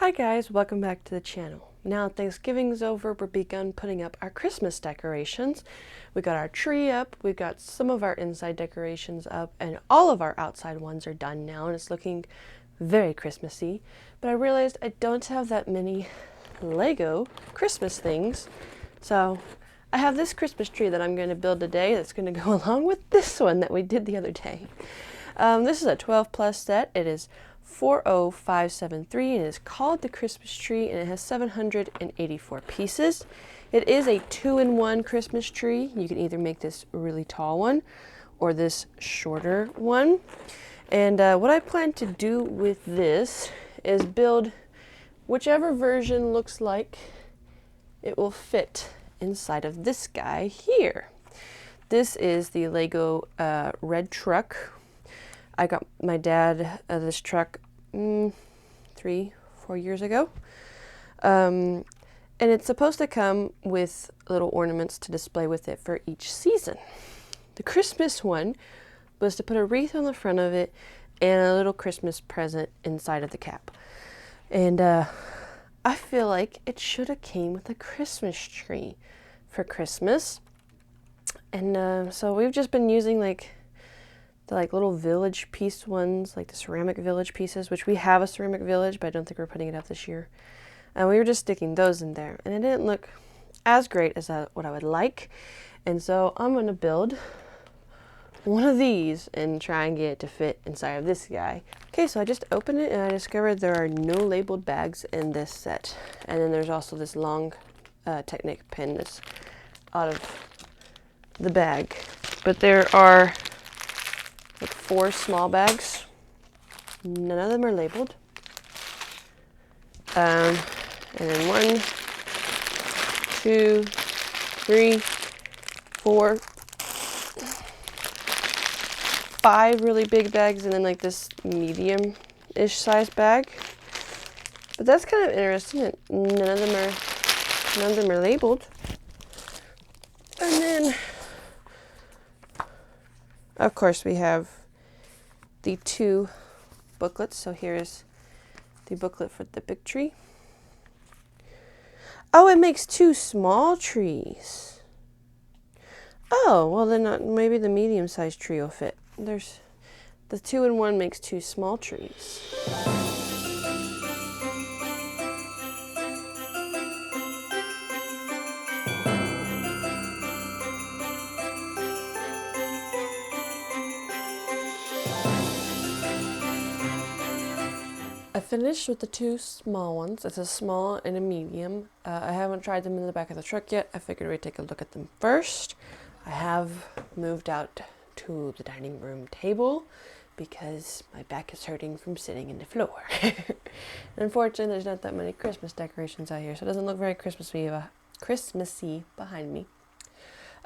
Hi guys, welcome back to the channel. Now Thanksgiving's over, we're begun putting up our Christmas decorations. We got our tree up, we got some of our inside decorations up, and all of our outside ones are done now, and it's looking very Christmassy. But I realized I don't have that many Lego Christmas things, so I have this Christmas tree that I'm going to build today that's going to go along with this one that we did the other day. This is a 12 plus set. It is 40573 and it is called the Christmas tree, and it has 784 pieces. It is a 2-in-1 Christmas tree. You can either make this really tall one or this shorter one. And what I plan to do with this is build whichever version looks like it will fit inside of this guy here. This is the Lego red truck. I got my dad this truck 3-4 years ago. And it's supposed to come with little ornaments to display with it for each season. The Christmas one was to put a wreath on the front of it and a little Christmas present inside of the cap. And I feel like it should have came with a Christmas tree for Christmas. And so we've just been using the little village piece ones, like the ceramic village pieces, which we have a ceramic village, but I don't think we're putting it up this year. And we were just sticking those in there, and it didn't look as great as what I would like. And so I'm going to build one of these and try and get it to fit inside of this guy. Okay, so I just opened it and I discovered there are no labeled bags in this set. And then there's also this long Technic pin that's out of the bag. But there are like 4 small bags. None of them are labeled. And then 1, 2, 3, 4, 5 really big bags, and then like this medium-ish size bag. But that's kind of interesting that none of them are labeled. And then of course we have the 2 booklets. So here's the booklet for the big tree. Oh, it makes 2 small trees. Oh, well then maybe the medium-sized tree will fit. There's the 2-in-1 makes 2 small trees. I finished with the 2 small ones. It's a small and a medium. I haven't tried them in the back of the truck yet. I figured we'd take a look at them first. I have moved out to the dining room table because my back is hurting from sitting in the floor. Unfortunately, there's not that many Christmas decorations out here, so it doesn't look very Christmassy behind me.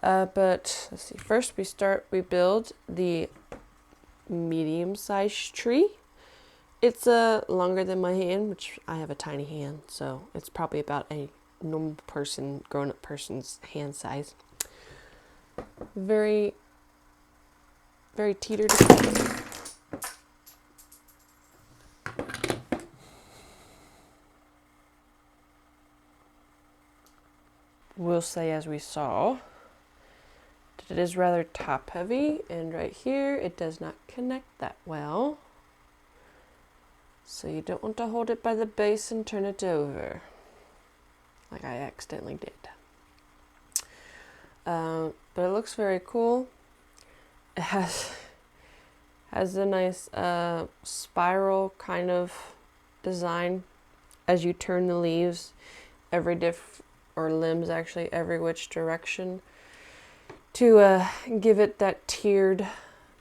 But let's see. First, we build the medium-sized tree. It's longer than my hand, which I have a tiny hand, so it's probably about a normal person, grown-up person's hand size. Very, very teeter to We'll say, as we saw, that it is rather top heavy, and right here it does not connect that well. So you don't want to hold it by the base and turn it over, like I accidentally did. But it looks very cool. It has a nice spiral kind of design as you turn the leaves or limbs actually, every which direction to give it that tiered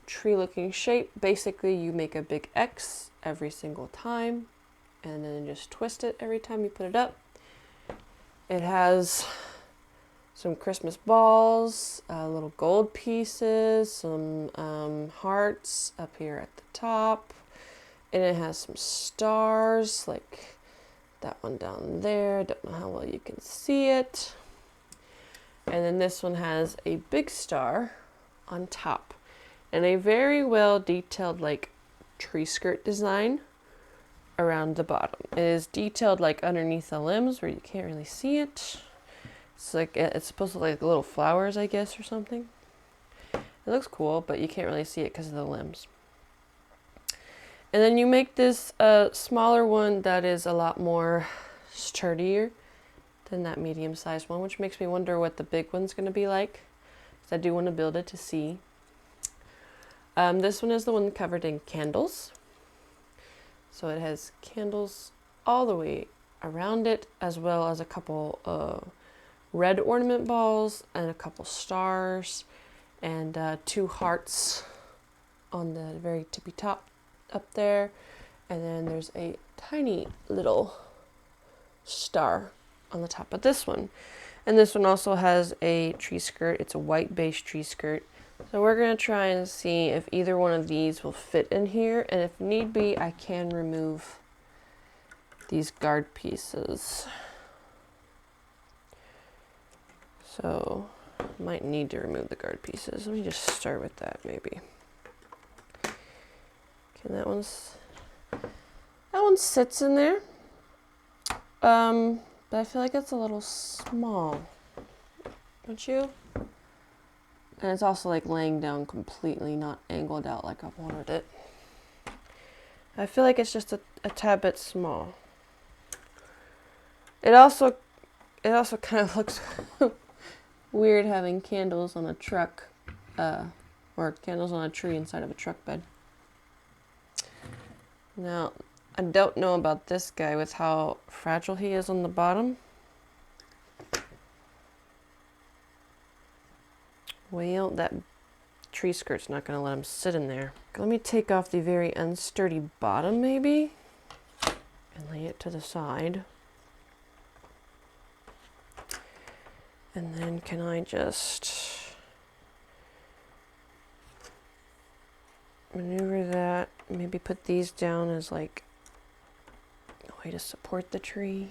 tree looking shape. Basically, you make a big X every single time and then just twist it every time you put it up. It has some Christmas balls, little gold pieces, some hearts up here at the top, and it has some stars like that one down there. Don't know how well you can see it. And then this one has a big star on top, and a very well detailed tree skirt design around the bottom. It is detailed like underneath the limbs where you can't really see it. It's like, it's supposed to look like little flowers, I guess, or something. It looks cool, but you can't really see it because of the limbs. And then you make this smaller one that is a lot more sturdier than that medium-sized one, which makes me wonder what the big one's going to be like. Because I do want to build it to see. This one is the one covered in candles. So it has candles all the way around it, as well as a couple red ornament balls and a couple stars and 2 hearts on the very tippy top up there. And then there's a tiny little star on the top of this one. And this one also has a tree skirt. It's a white base tree skirt. So we're going to try and see if either one of these will fit in here, and if need be, I can remove these guard pieces. So I might need to remove the guard pieces. Let me just start with that maybe. Okay, that one sits in there. But I feel like it's a little small. Don't you? And it's also like laying down completely, not angled out like I wanted it. I feel like it's just a tad bit small. It also kind of looks weird having candles on a truck, or candles on a tree inside of a truck bed. Now, I don't know about this guy with how fragile he is on the bottom. Well, that tree skirt's not going to let him sit in there. Let me take off the very unsturdy bottom, maybe, and lay it to the side. And then can I just maneuver that, maybe put these down as like a way to support the tree.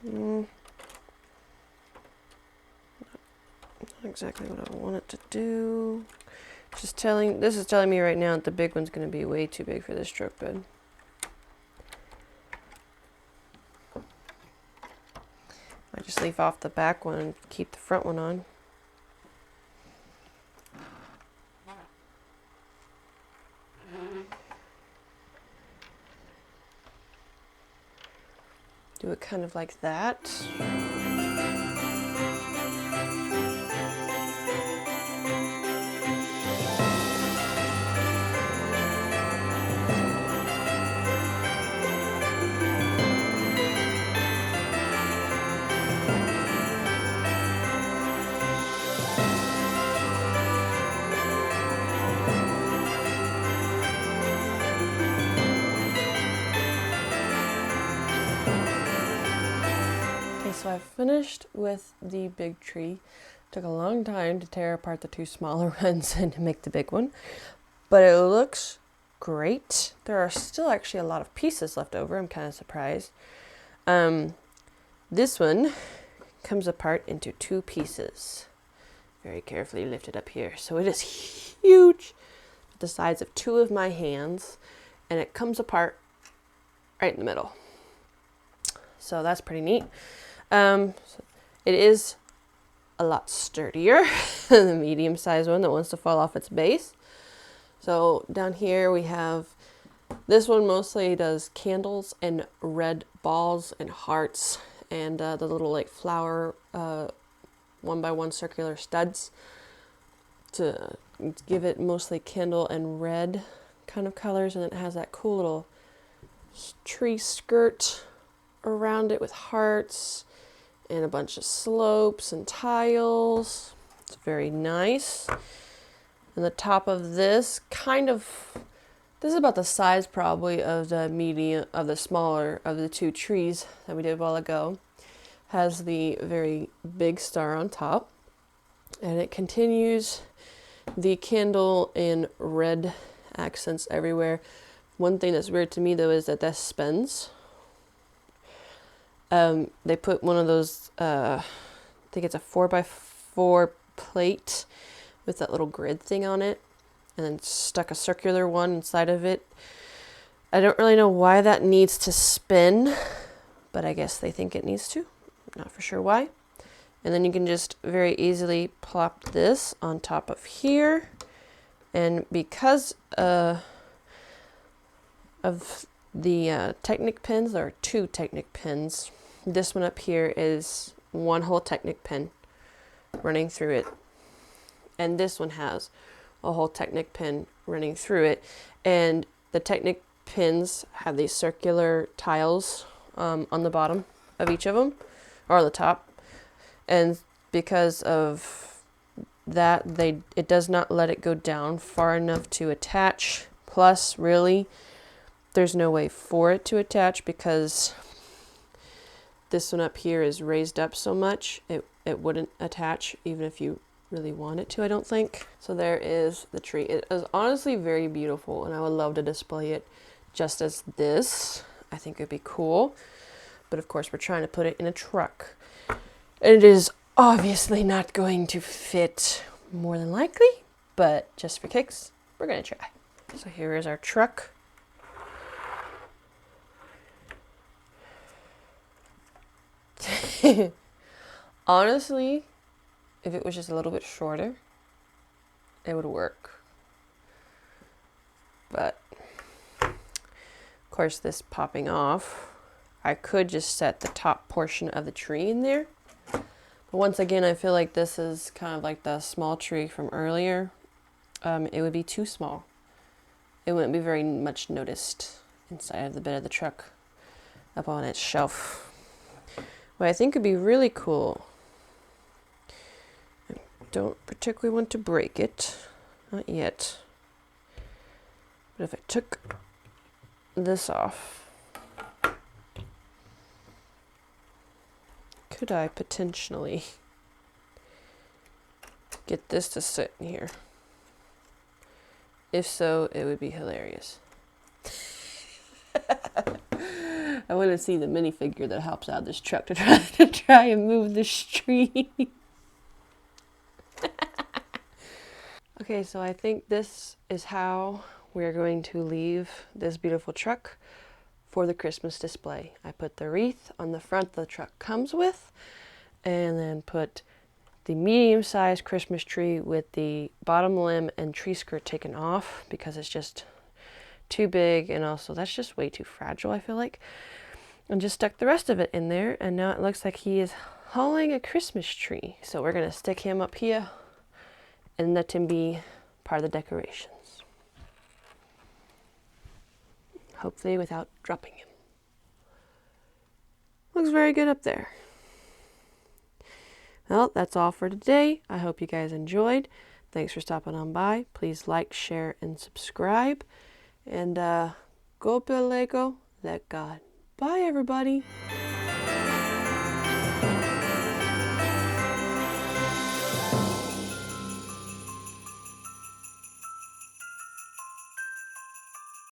Not exactly what I want it to do. This is telling me right now that the big one's going to be way too big for this truck bed. I just leave off the back one and keep the front one on. Do it kind of like that. So I've finished with the big tree. Took a long time to tear apart the 2 smaller ones and to make the big one, but it looks great. There are still actually a lot of pieces left over. I'm kind of surprised. This one comes apart into 2 pieces. Very carefully lifted up here. So it is huge, the size of 2 of my hands, and it comes apart right in the middle. So that's pretty neat. So it is a lot sturdier than the medium-sized one that wants to fall off its base. So down here we have, this one mostly does candles and red balls and hearts and the little like flower 1x1 circular studs to give it mostly candle and red kind of colors, and then it has that cool little tree skirt around it with hearts and a bunch of slopes and tiles. It's very nice. And the top of this this is about the size probably of the smaller of the 2 trees that we did a while ago. Has the very big star on top, and it continues the candle in red accents everywhere. One thing that's weird to me though is that this spins. They put one of those, I think it's a 4x4 plate with that little grid thing on it, and then stuck a circular one inside of it. I don't really know why that needs to spin, but I guess they think it needs to. I'm not for sure why. And then you can just very easily plop this on top of here. And because of the Technic pins, there are 2 Technic pins. This one up here is 1 whole Technic pin running through it. And this one has a whole Technic pin running through it. And the Technic pins have these circular tiles on the bottom of each of them, or the top. And because of that, it does not let it go down far enough to attach. Plus, really, there's no way for it to attach because this one up here is raised up so much, it wouldn't attach even if you really want it to, I don't think. So there is the tree. It is honestly very beautiful, and I would love to display it just as this. I think it'd be cool. But of course, we're trying to put it in a truck. It is obviously not going to fit, more than likely, but just for kicks, we're gonna try. So here is our truck. Honestly, if it was just a little bit shorter, it would work. But, of course, this popping off, I could just set the top portion of the tree in there. But once again, I feel like this is kind of like the small tree from earlier. It would be too small. It wouldn't be very much noticed inside of the bed of the truck up on its shelf. What I think would be really cool, I don't particularly want to break it, not yet, but if I took this off, could I potentially get this to sit in here? If so, it would be hilarious. I want to see the minifigure that helps out this truck to try and move this tree. Okay, so I think this is how we're going to leave this beautiful truck for the Christmas display. I put the wreath on the front the truck comes with, and then put the medium-sized Christmas tree with the bottom limb and tree skirt taken off because it's just too big, and also that's just way too fragile, I feel like. And just stuck the rest of it in there, and now it looks like he is hauling a Christmas tree. So we're gonna stick him up here and let him be part of the decorations. Hopefully without dropping him. Looks very good up there. Well, that's all for today. I hope you guys enjoyed. Thanks for stopping on by. Please like, share, and subscribe. And go build Lego. Let God. Bye, everybody.